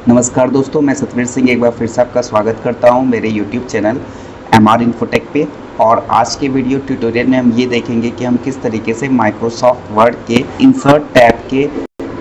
नमस्कार दोस्तों, मैं सतवीर सिंह एक बार फिर से आपका स्वागत करता हूं मेरे YouTube चैनल MR इन्फोटेक पे। और आज के वीडियो ट्यूटोरियल में हम ये देखेंगे कि हम किस तरीके से माइक्रोसॉफ्ट वर्ड के इंसर्ट टैब के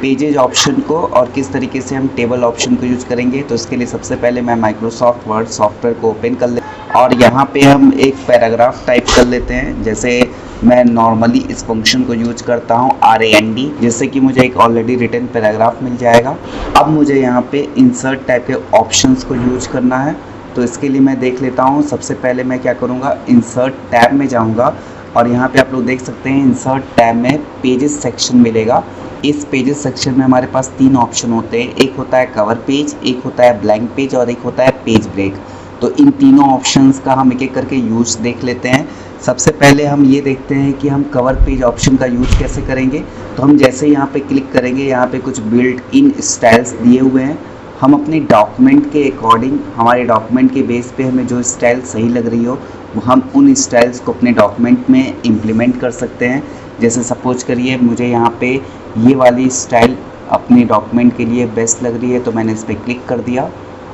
पेजेज ऑप्शन को और किस तरीके से हम टेबल ऑप्शन को यूज करेंगे। तो इसके लिए सबसे पहले मैं माइक्रोसॉफ्ट वर्ड सॉफ्टवेयर को ओपन कर ले और यहाँ पे हम एक पैराग्राफ टाइप कर लेते हैं। जैसे मैं नॉर्मली इस फंक्शन को यूज करता हूँ RAND, जिससे कि मुझे एक ऑलरेडी रिटन पैराग्राफ मिल जाएगा। अब मुझे यहाँ पे इंसर्ट टाइप के ऑप्शंस को यूज करना है, तो इसके लिए मैं देख लेता हूँ। सबसे पहले मैं क्या करूँगा, इंसर्ट टैब में जाऊँगा और यहाँ पे आप लोग देख सकते हैं इंसर्ट टैब में पेजेस सेक्शन मिलेगा। इस पेजेस सेक्शन में हमारे पास 3 ऑप्शन होते हैं, एक होता है कवर पेज, एक होता है ब्लैंक पेज और एक होता है पेज ब्रेक। तो इन तीनों ऑप्शंस का हम एक एक करके यूज देख लेते हैं। सबसे पहले हम ये देखते हैं कि हम कवर पेज ऑप्शन का यूज कैसे करेंगे। तो हम जैसे यहाँ पे क्लिक करेंगे, यहाँ पे कुछ बिल्ट इन स्टाइल्स दिए हुए हैं। हम अपने डॉक्यूमेंट के अकॉर्डिंग, हमारे डॉक्यूमेंट के बेस पे हमें जो स्टाइल सही लग रही हो वो हम उन स्टाइल्स को अपने डॉक्यूमेंट में इम्प्लीमेंट कर सकते हैं। जैसे सपोज करिए मुझे यहाँ पे ये वाली स्टाइल अपने डॉक्यूमेंट के लिए बेस्ट लग रही है, तो मैंने इस पर क्लिक कर दिया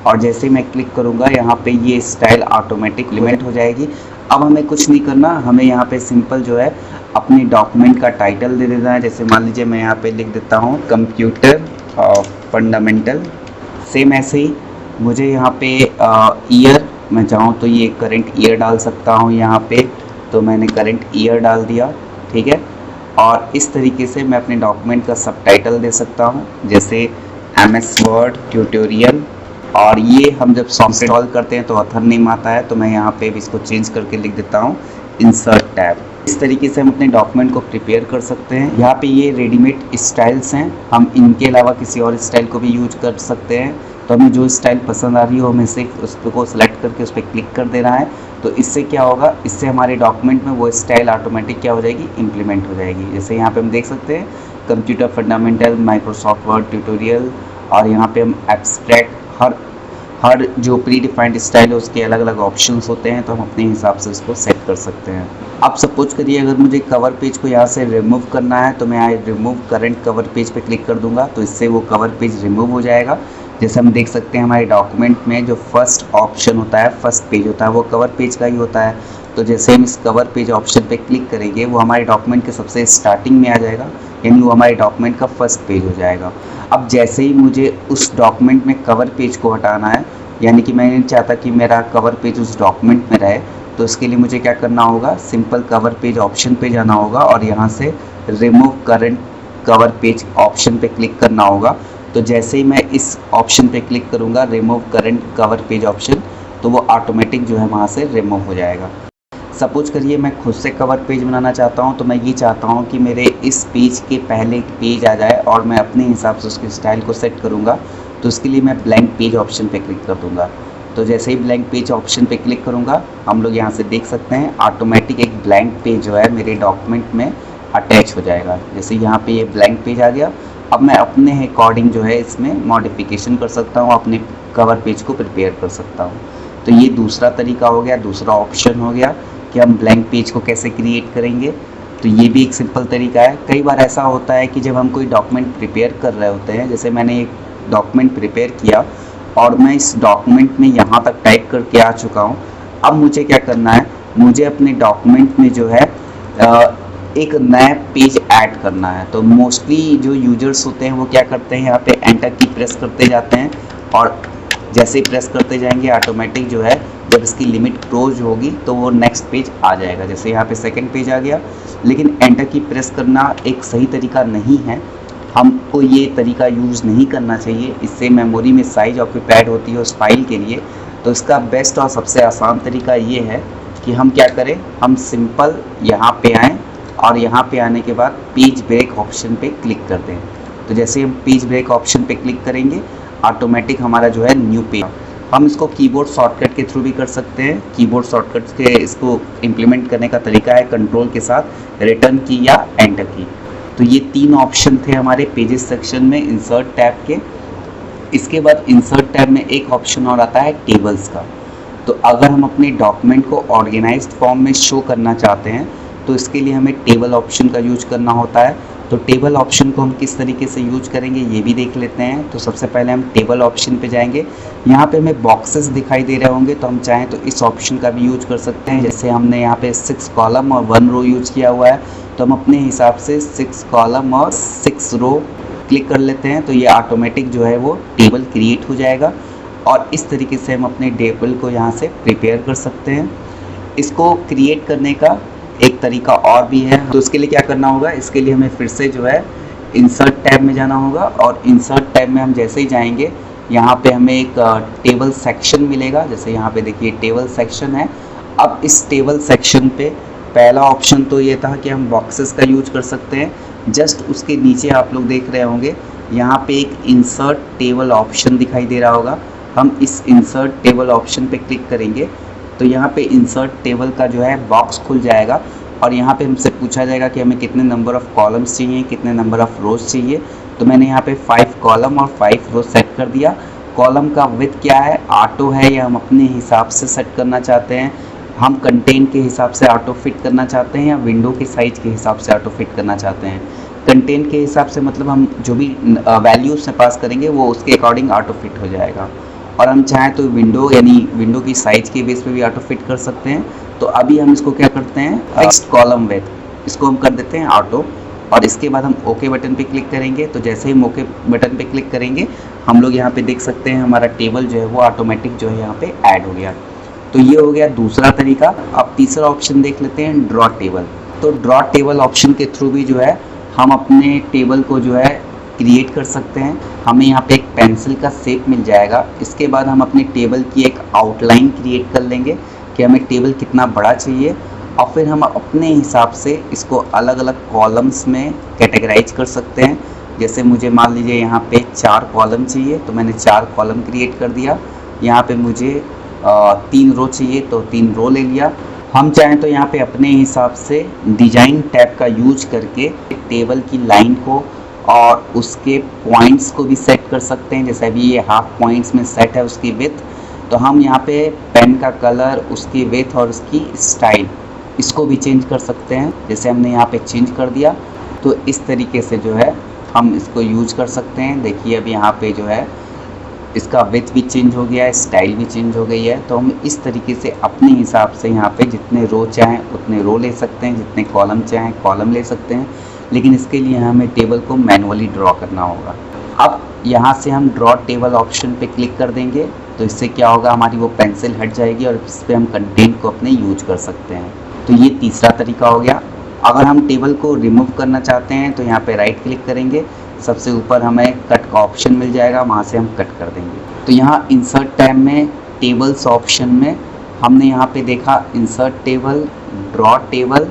और जैसे मैं क्लिक करूँगा यहाँ पे ये स्टाइल ऑटोमेटिक इम्प्लीमेंट हो जाएगी। अब हमें कुछ नहीं करना, हमें यहाँ पे सिंपल जो है अपने डॉक्यूमेंट का टाइटल दे देना है। जैसे मान लीजिए मैं यहाँ पे लिख देता हूँ कंप्यूटर फंडामेंटल। सेम ऐसे ही मुझे यहाँ पे ईयर, मैं चाहूँ तो ये करंट ईयर डाल सकता हूँ यहाँ पे, तो मैंने करंट ईयर डाल दिया, ठीक है। और इस तरीके से मैं अपने डॉक्यूमेंट का सबटाइटल दे सकता हूँ, जैसे MS वर्ड ट्यूटोरियल। और ये हम जब सॉफ्टवेयर इंस्टॉल करते हैं तो ऑथर नेम आता है, तो मैं यहाँ पे भी इसको चेंज करके लिख देता हूँ इंसर्ट टैब। इस तरीके से हम अपने डॉक्यूमेंट को प्रिपेयर कर सकते हैं। यहाँ पे ये रेडीमेड स्टाइल्स हैं, हम इनके अलावा किसी और स्टाइल को भी यूज कर सकते हैं। तो हमें जो स्टाइल पसंद आ रही हो हमें सिर्फ उसको सेलेक्ट करके उस पर क्लिक कर देना है। तो इससे क्या होगा, इससे हमारे डॉक्यूमेंट में वो स्टाइल ऑटोमेटिक क्या हो जाएगी, इम्प्लीमेंट हो जाएगी। जैसे यहाँ पे हम देख सकते हैं computer fundamental, Microsoft word tutorial, और यहाँ पे हम एब्स्ट्रैक्ट, हर जो प्री डिफाइंड स्टाइल है उसके अलग अलग ऑप्शंस होते हैं, तो हम अपने हिसाब से उसको सेट कर सकते हैं। अब सपोज करिए अगर मुझे कवर पेज को यहाँ से रिमूव करना है, तो मैं यहाँ रिमूव करंट कवर पेज पे क्लिक कर दूंगा, तो इससे वो कवर पेज रिमूव हो जाएगा। जैसे हम देख सकते हैं हमारे डॉक्यूमेंट में जो फर्स्ट ऑप्शन होता है, फर्स्ट पेज होता है, वो कवर पेज का ही होता है। तो जैसे हम इस कवर पेज ऑप्शन पे क्लिक करेंगे, वो हमारे डॉक्यूमेंट के सबसे स्टार्टिंग में आ जाएगा, यानी वो हमारे डॉक्यूमेंट का फर्स्ट पेज हो जाएगा। अब जैसे ही मुझे उस डॉक्यूमेंट में कवर पेज को हटाना है, यानी कि मैं नहीं चाहता कि मेरा कवर पेज उस डॉक्यूमेंट में रहे, तो इसके लिए मुझे क्या करना होगा, सिंपल कवर पेज ऑप्शन पे जाना होगा और यहाँ से remove current cover page option पे क्लिक करना होगा। तो जैसे ही मैं इस ऑप्शन पे क्लिक करूँगा, remove current cover page option, तो वो ऑटोमेटिक जो है वहाँ से रिमूव हो जाएगा। सपोज करिए मैं खुद से कवर पेज बनाना चाहता हूँ, तो मैं ये चाहता हूँ कि मेरे इस पेज के पहले पेज आ जाए और मैं अपने हिसाब से उसके स्टाइल को सेट करूँगा। तो उसके लिए मैं ब्लैंक पेज ऑप्शन पे क्लिक कर दूँगा। तो जैसे ही ब्लैंक पेज ऑप्शन पे क्लिक करूँगा, हम लोग यहाँ से देख सकते हैं ऑटोमेटिक एक ब्लैंक पेज जो है मेरे डॉक्यूमेंट में अटैच हो जाएगा। जैसे यहाँ पे ये ब्लैंक पेज आ गया। अब मैं अपने अकॉर्डिंग जो है इसमें मॉडिफिकेशन कर सकता हूँ, अपने कवर पेज को प्रिपेयर कर सकता हूँ। तो ये दूसरा तरीका हो गया, दूसरा ऑप्शन हो गया कि हम ब्लैंक पेज को कैसे क्रिएट करेंगे। तो ये भी एक सिंपल तरीका है। कई बार ऐसा होता है कि जब हम कोई डॉक्यूमेंट प्रिपेयर कर रहे होते हैं, जैसे मैंने एक डॉक्यूमेंट प्रिपेयर किया और मैं इस डॉक्यूमेंट में यहाँ तक टाइप करके आ चुका हूँ। अब मुझे क्या करना है, मुझे अपने डॉक्यूमेंट में जो है एक नया पेज ऐड करना है। तो मोस्टली जो यूजर्स होते हैं वो क्या करते हैं, यहाँ पे एंटर की प्रेस करते जाते हैं और जैसे ही प्रेस करते जाएंगे ऑटोमेटिक जो है जब इसकी लिमिट क्लोज होगी तो वो नेक्स्ट पेज आ जाएगा। जैसे यहाँ पे सेकंड पेज आ गया, लेकिन एंटर की प्रेस करना एक सही तरीका नहीं है, हमको ये तरीका यूज़ नहीं करना चाहिए। इससे मेमोरी में साइज ऑक्यूपाइड होती है उस फाइल के लिए। तो इसका बेस्ट और सबसे आसान तरीका ये है कि हम क्या करें, हम सिंपल यहाँ पे आएँ और यहाँ पे आने के बाद पेज ब्रेक ऑप्शन पे क्लिक कर दें। तो जैसे हम पेज ब्रेक ऑप्शन पे क्लिक करेंगे, ऑटोमेटिक हमारा जो है न्यू पेज, हम इसको कीबोर्ड शॉर्टकट के थ्रू भी कर सकते हैं। कीबोर्ड शॉर्टकट के इसको इम्प्लीमेंट करने का तरीका है कंट्रोल के साथ रिटर्न की या एंटर की। तो ये 3 ऑप्शन थे हमारे पेजेस सेक्शन में इंसर्ट टैब के। इसके बाद इंसर्ट टैब में एक ऑप्शन और आता है टेबल्स का। तो अगर हम अपने डॉक्यूमेंट को ऑर्गेनाइज्ड फॉर्म में शो करना चाहते हैं तो इसके लिए हमें टेबल ऑप्शन का यूज करना होता है। तो टेबल ऑप्शन को हम किस तरीके से यूज करेंगे ये भी देख लेते हैं। तो सबसे पहले हम टेबल ऑप्शन पे जाएंगे। यहाँ पे हमें बॉक्सेस दिखाई दे रहे होंगे, तो हम चाहें तो इस ऑप्शन का भी यूज कर सकते हैं। जैसे हमने यहाँ पे 6 कॉलम और 1 रो यूज किया हुआ है, तो हम अपने हिसाब से 6 कॉलम और 6 रो क्लिक कर लेते हैं, तो ये ऑटोमेटिक जो है वो टेबल क्रिएट हो जाएगा। और इस तरीके से हम अपने टेबल को यहाँ से प्रिपेयर कर सकते हैं। इसको क्रिएट करने का एक तरीका और भी है, तो इसके लिए क्या करना होगा, इसके लिए हमें फिर से जो है इंसर्ट टैब में जाना होगा। और इंसर्ट टैब में हम जैसे ही जाएंगे, यहाँ पे हमें एक टेबल सेक्शन मिलेगा। जैसे यहाँ पे देखिए टेबल सेक्शन है। अब इस टेबल सेक्शन पे पहला ऑप्शन तो ये था कि हम बॉक्सेस का यूज कर सकते हैं। जस्ट उसके नीचे आप लोग देख रहे होंगे यहाँ पे एक इंसर्ट टेबल ऑप्शन दिखाई दे रहा होगा। हम इस इंसर्ट टेबल ऑप्शन पे क्लिक करेंगे तो यहाँ पे इंसर्ट टेबल का जो है बॉक्स खुल जाएगा और यहाँ पे हमसे पूछा जाएगा कि हमें कितने नंबर ऑफ़ कॉलम्स चाहिए, कितने नंबर ऑफ़ रोज चाहिए। तो मैंने यहाँ पे 5 कॉलम और 5 रो सेट कर दिया। कॉलम का विड्थ क्या है, ऑटो है, या हम अपने हिसाब से सेट करना चाहते हैं। हम कंटेंट के हिसाब से ऑटो फिट करना चाहते हैं या विंडो के साइज़ के हिसाब से ऑटो फिट करना चाहते हैं। कंटेंट के हिसाब से मतलब हम जो भी वैल्यू उसमें पास करेंगे वो उसके अकॉर्डिंग ऑटो फिट हो जाएगा। और हम चाहें तो विंडो यानी विंडो की साइज़ के बेस पे भी ऑटो फिट कर सकते हैं। तो अभी हम इसको क्या करते हैं, फिक्स्ड कॉलम विड्थ, इसको हम कर देते हैं ऑटो। और इसके बाद हम ओके बटन पे क्लिक करेंगे। तो जैसे ही हम ओके बटन पे क्लिक करेंगे, हम लोग यहाँ पे देख सकते हैं हमारा टेबल जो है वो ऑटोमेटिक जो है यहाँ पे ऐड हो गया। तो ये हो गया दूसरा तरीका। अब तीसरा ऑप्शन देख लेते हैं, ड्रॉ टेबल। तो ड्रॉ टेबल ऑप्शन के थ्रू भी जो है हम अपने टेबल को जो है क्रिएट कर सकते हैं। हमें यहाँ पे एक पेंसिल का शेप मिल जाएगा। इसके बाद हम अपने टेबल की एक आउटलाइन क्रिएट कर लेंगे कि हमें टेबल कितना बड़ा चाहिए, और फिर हम अपने हिसाब से इसको अलग अलग कॉलम्स में कैटेगराइज कर सकते हैं। जैसे मुझे मान लीजिए यहाँ पे 4 कॉलम चाहिए, तो मैंने 4 कॉलम क्रिएट कर दिया। यहाँ पे मुझे 3 रो चाहिए तो 3 रो ले लिया। हम चाहें तो यहाँ पे अपने हिसाब से डिजाइन टैब का यूज करके टेबल की लाइन को और उसके पॉइंट्स को भी सेट कर सकते हैं। जैसे अभी ये हाफ पॉइंट्स में सेट है उसकी विड्थ, तो हम यहाँ पे पेन का कलर, उसकी विड्थ और उसकी स्टाइल, इसको भी चेंज कर सकते हैं। जैसे हमने यहाँ पे चेंज कर दिया, तो इस तरीके से जो है हम इसको यूज कर सकते हैं। देखिए अब यहाँ पे जो है इसका विड्थ भी चेंज हो गया है, स्टाइल भी चेंज हो गई है। तो हम इस तरीके से अपने हिसाब से यहाँ पे जितने रो चाहें उतने रो ले सकते हैं, जितने कॉलम चाहें कॉलम ले सकते हैं। लेकिन इसके लिए हमें टेबल को मैनुअली ड्रॉ करना होगा। अब यहाँ से हम ड्रॉ टेबल ऑप्शन पे क्लिक कर देंगे, तो इससे क्या होगा, हमारी वो पेंसिल हट जाएगी और इस पर हम कंटेंट को अपने यूज कर सकते हैं। तो ये तीसरा तरीका हो गया। अगर हम टेबल को रिमूव करना चाहते हैं तो यहाँ पे राइट क्लिक करेंगे, सबसे ऊपर हमें कट का ऑप्शन मिल जाएगा, वहाँ से हम कट कर देंगे। तो यहाँ इंसर्ट टैब में टेबल्स ऑप्शन में हमने यहाँ पे देखा इंसर्ट टेबल, ड्रॉ टेबल।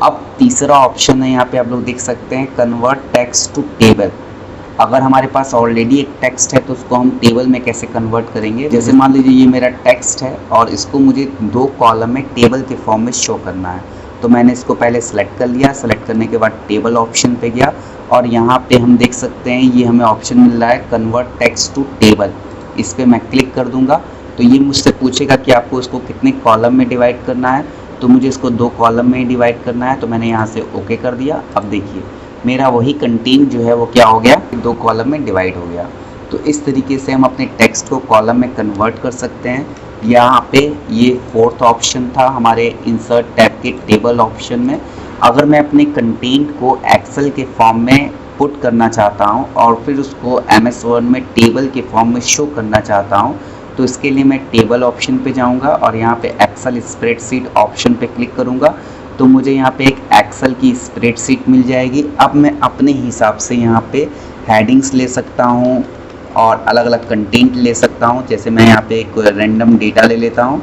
अब तीसरा ऑप्शन है, यहाँ पे आप लोग देख सकते हैं कन्वर्ट टेक्स्ट टू टेबल। अगर हमारे पास ऑलरेडी एक टेक्स्ट है तो उसको हम टेबल में कैसे कन्वर्ट करेंगे। जैसे मान लीजिए ये मेरा टेक्स्ट है और इसको मुझे 2 कॉलम में टेबल के फॉर्म में शो करना है। तो मैंने इसको पहले सेलेक्ट कर लिया, सेलेक्ट करने के बाद टेबल ऑप्शन पे गया और यहाँ पे हम देख सकते हैं ये हमें ऑप्शन मिल रहा है कन्वर्ट टेक्स्ट टू टेबल। इस पर मैं क्लिक कर दूंगा तो ये मुझसे पूछेगा कि आपको इसको कितने कॉलम में डिवाइड करना है। तो मुझे इसको 2 कॉलम में डिवाइड करना है, तो मैंने यहाँ से ओके कर दिया। अब देखिए मेरा वही कंटेंट जो है वो क्या हो गया, 2 कॉलम में डिवाइड हो गया। तो इस तरीके से हम अपने टेक्स्ट को कॉलम में कन्वर्ट कर सकते हैं। यहाँ पे ये 4th ऑप्शन था हमारे इंसर्ट टैब के टेबल ऑप्शन में। अगर मैं अपने कंटेंट को एक्सेल के फॉर्म में पुट करना चाहता हूँ और फिर उसको MS वर्ड में टेबल के फॉर्म में शो करना चाहता हूँ, तो इसके लिए मैं टेबल ऑप्शन पे जाऊँगा और यहाँ पे एक्सेल स्प्रेडशीट ऑप्शन पे क्लिक करूँगा। तो मुझे यहाँ पे एक एक्सेल की स्प्रेडशीट मिल जाएगी। अब मैं अपने हिसाब से यहाँ पे हेडिंग्स ले सकता हूँ और अलग अलग कंटेंट ले सकता हूँ। जैसे मैं यहाँ पे एक रैंडम डेटा ले लेता हूँ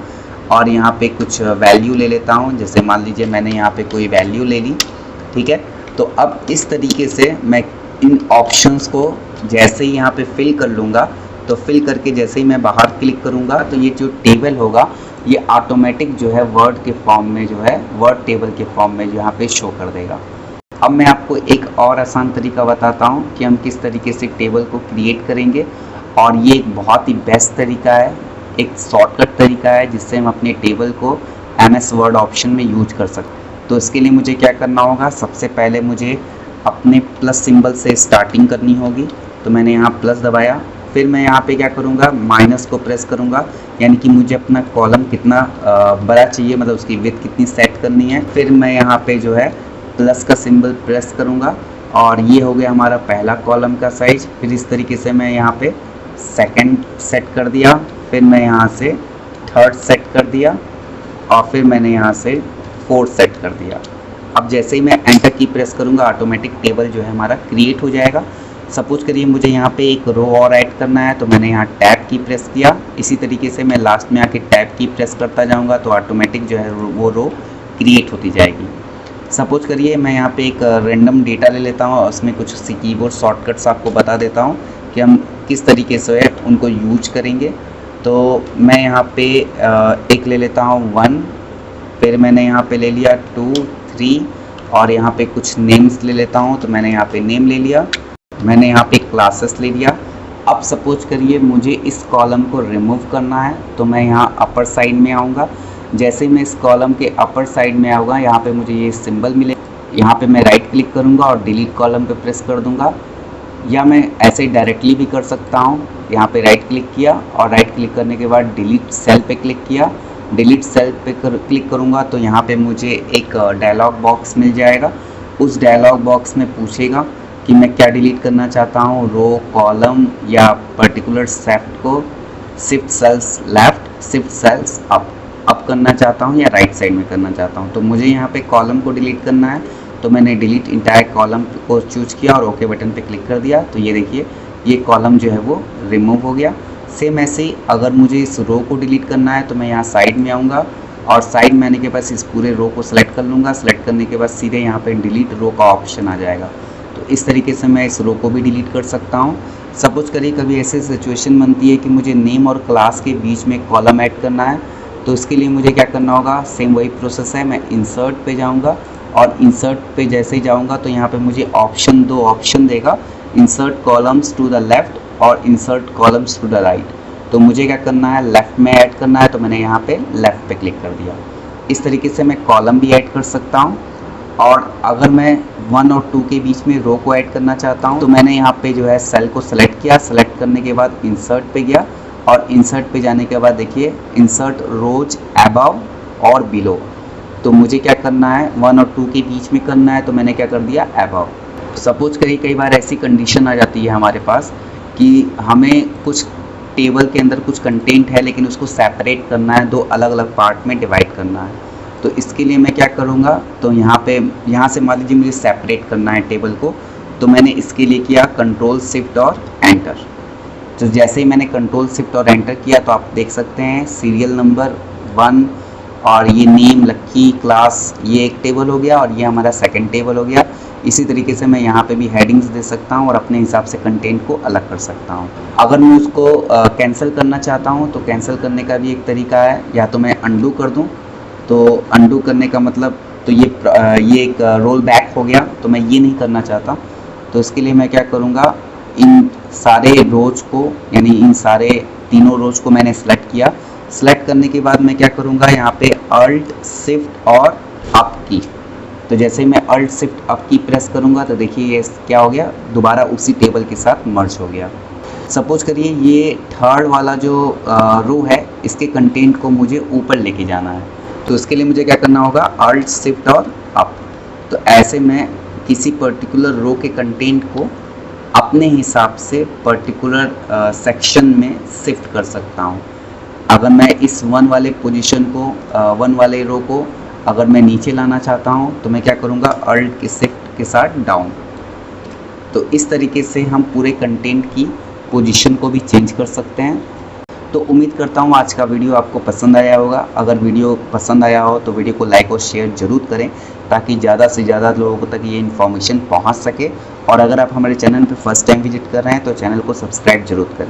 और यहाँ पे कुछ वैल्यू ले लेता हूँ। जैसे मान लीजिए मैंने यहाँ पे कोई वैल्यू ले ली, ठीक है। तो अब इस तरीके से मैं इन ऑप्शंस को जैसे ही यहाँ पे फिल कर लूँगा, तो फिल करके जैसे ही मैं बाहर क्लिक करूँगा तो ये जो टेबल होगा ये ऑटोमेटिक जो है वर्ड के फॉर्म में जो है वर्ड टेबल के फॉर्म में जो यहाँ पे शो कर देगा। अब मैं आपको एक और आसान तरीका बताता हूँ कि हम किस तरीके से टेबल को क्रिएट करेंगे, और ये एक बहुत ही बेस्ट तरीका है, एक शॉर्टकट तरीका है जिससे हम अपने टेबल को MS वर्ड ऑप्शन में यूज कर सकते हैं। तो इसके लिए मुझे क्या करना होगा, सबसे पहले मुझे अपने प्लस सिंबल से स्टार्टिंग करनी होगी। तो मैंने यहाँ प्लस दबाया, फिर मैं यहाँ पे क्या करूँगा, माइनस को प्रेस करूँगा, यानी कि मुझे अपना कॉलम कितना बड़ा चाहिए, मतलब उसकी विड्थ कितनी सेट करनी है। फिर मैं यहाँ पे जो है प्लस का सिंबल प्रेस करूँगा और ये हो गया हमारा पहला कॉलम का साइज। फिर इस तरीके से मैं यहाँ पे सेकंड सेट कर दिया, फिर मैं यहाँ से थर्ड सेट कर दिया और फिर मैंने यहाँ से फोर्थ सेट कर दिया। अब जैसे ही मैं एंटर की प्रेस करूँगा ऑटोमेटिक टेबल जो है हमारा क्रिएट हो जाएगा। सपोज करिए मुझे यहाँ पे एक रो और ऐड करना है, तो मैंने यहाँ टैब की प्रेस किया। इसी तरीके से मैं लास्ट में आके टैब की प्रेस करता जाऊँगा तो ऑटोमेटिक जो है वो रो क्रिएट होती जाएगी। सपोज करिए मैं यहाँ पे एक रैंडम डेटा ले लेता हूँ और उसमें कुछ सी कीबोर्ड शॉर्टकट्स आपको बता देता हूँ कि हम किस तरीके से उनको यूज करेंगे। तो मैं यहाँ पे एक ले लेता हूँ 1, फिर मैंने यहाँ पे ले लिया 2, 3 और यहाँ पे कुछ नेम्स ले लेता हूँ। तो मैंने यहाँ पे नेम ले लिया, मैंने यहाँ पे क्लासेस ले लिया। अब सपोज करिए मुझे इस कॉलम को रिमूव करना है, तो मैं यहाँ अपर साइड में आऊँगा। जैसे ही मैं इस कॉलम के अपर साइड में आऊँगा, यहाँ पे मुझे ये सिंबल मिले, यहाँ पे मैं राइट क्लिक करूँगा और डिलीट कॉलम पे प्रेस कर दूँगा, या मैं ऐसे ही डायरेक्टली भी कर सकता हूँ। यहाँ पे राइट क्लिक किया और राइट क्लिक करने के बाद डिलीट सेल पे क्लिक किया। डिलीट सेल पे क्लिक करूँगा तो यहाँ पे मुझे एक डायलॉग बॉक्स मिल जाएगा। उस डायलॉग बॉक्स में पूछेगा कि मैं क्या डिलीट करना चाहता हूँ, रो, कॉलम या पर्टिकुलर सेट को shift cells left, shift cells up करना चाहता हूँ या राइट साइड में करना चाहता हूँ। तो मुझे यहाँ पे कॉलम को डिलीट करना है, तो मैंने डिलीट इंटायर कॉलम को चूज किया और ओके बटन पे क्लिक कर दिया। तो ये देखिए ये कॉलम जो है वो रिमूव हो गया। सेम ऐसे ही अगर मुझे इस रो को डिलीट करना है तो मैं यहाँ साइड में आऊँगा और साइड में आने के बाद इस पूरे रो को सिलेक्ट कर लूँगा। सेलेक्ट करने के बाद सीधे यहाँ पे डिलीट रो का ऑप्शन आ जाएगा। तो इस तरीके से मैं इस रो को भी डिलीट कर सकता हूँ। सपोज करिए कभी ऐसी सिचुएशन बनती है कि मुझे नेम और क्लास के बीच में कॉलम ऐड करना है, तो इसके लिए मुझे क्या करना होगा, सेम वही प्रोसेस है। मैं इंसर्ट पे जाऊँगा और इंसर्ट पे जैसे ही जाऊँगा तो यहाँ पे मुझे दो ऑप्शन देगा, insert columns to the left और insert columns to the right. तो मुझे क्या करना है, लेफ़्ट में ऐड करना है, तो मैंने यहाँ पे लेफ़्ट पे क्लिक कर दिया। इस तरीके से मैं कॉलम भी ऐड कर सकता हूँ। और अगर मैं 1 और 2 के बीच में रो को ऐड करना चाहता हूँ तो मैंने यहाँ पे जो है सेल को सेलेक्ट किया। सेलेक्ट करने के बाद इंसर्ट पे गया और इंसर्ट पे जाने के बाद देखिए इंसर्ट रोज अबव और बिलो। तो मुझे क्या करना है, 1 और 2 के बीच में करना है, तो मैंने क्या कर दिया, अबव। सपोज करिए कई बार ऐसी कंडीशन आ जाती है हमारे पास कि हमें कुछ टेबल के अंदर कुछ कंटेंट है लेकिन उसको सेपरेट करना है, 2 अलग अलग पार्ट में डिवाइड करना है। तो इसके लिए मैं क्या करूँगा, तो यहाँ से मान लीजिए मुझे सेपरेट करना है टेबल को, तो मैंने इसके लिए किया कंट्रोल शिफ्ट और एंटर। तो जैसे ही मैंने कंट्रोल शिफ्ट और एंटर किया तो आप देख सकते हैं सीरियल नंबर 1 और ये नेम, लक्की, क्लास, ये एक टेबल हो गया और ये हमारा सेकंड टेबल हो गया। इसी तरीके से मैं यहाँ पे भी हेडिंग्स दे सकता हूँ और अपने हिसाब से कंटेंट को अलग कर सकता हूँ। अगर मैं उसको कैंसिल करना चाहता हूँ तो कैंसिल करने का भी एक तरीका है, या तो मैं अंडू कर दूँ। तो अंडू करने का मतलब तो ये एक रोल बैक हो गया, तो मैं ये नहीं करना चाहता। तो इसके लिए मैं क्या करूँगा, इन सारे रोज को यानी इन सारे तीनों रोज को मैंने सेलेक्ट किया। सेलेक्ट करने के बाद मैं क्या करूँगा, यहाँ पे अल्ट शिफ्ट और अप की। तो जैसे ही मैं अल्ट शिफ्ट अप की प्रेस करूँगा तो देखिए ये क्या हो गया, दोबारा उसी टेबल के साथ मर्ज हो गया। सपोज करिए ये थर्ड वाला जो रो है इसके कंटेंट को मुझे ऊपर लेके जाना है, तो इसके लिए मुझे क्या करना होगा, अल्ट शिफ्ट और अप। तो ऐसे मैं किसी पर्टिकुलर रो के कंटेंट को अपने हिसाब से पर्टिकुलर सेक्शन में शिफ्ट कर सकता हूँ। अगर मैं इस 1 वाले पोजीशन को 1 वाले रो को अगर मैं नीचे लाना चाहता हूँ तो मैं क्या करूँगा, अल्ट के शिफ्ट के साथ डाउन। तो इस तरीके से हम पूरे कंटेंट की पोजीशन को भी चेंज कर सकते हैं। तो उम्मीद करता हूँ आज का वीडियो आपको पसंद आया होगा। अगर वीडियो पसंद आया हो तो वीडियो को लाइक और शेयर ज़रूर करें ताकि ज़्यादा से ज़्यादा लोगों तक ये इन्फॉर्मेशन पहुँच सके। और अगर आप हमारे चैनल पर फर्स्ट टाइम विजिट कर रहे हैं तो चैनल को सब्सक्राइब जरूर करें।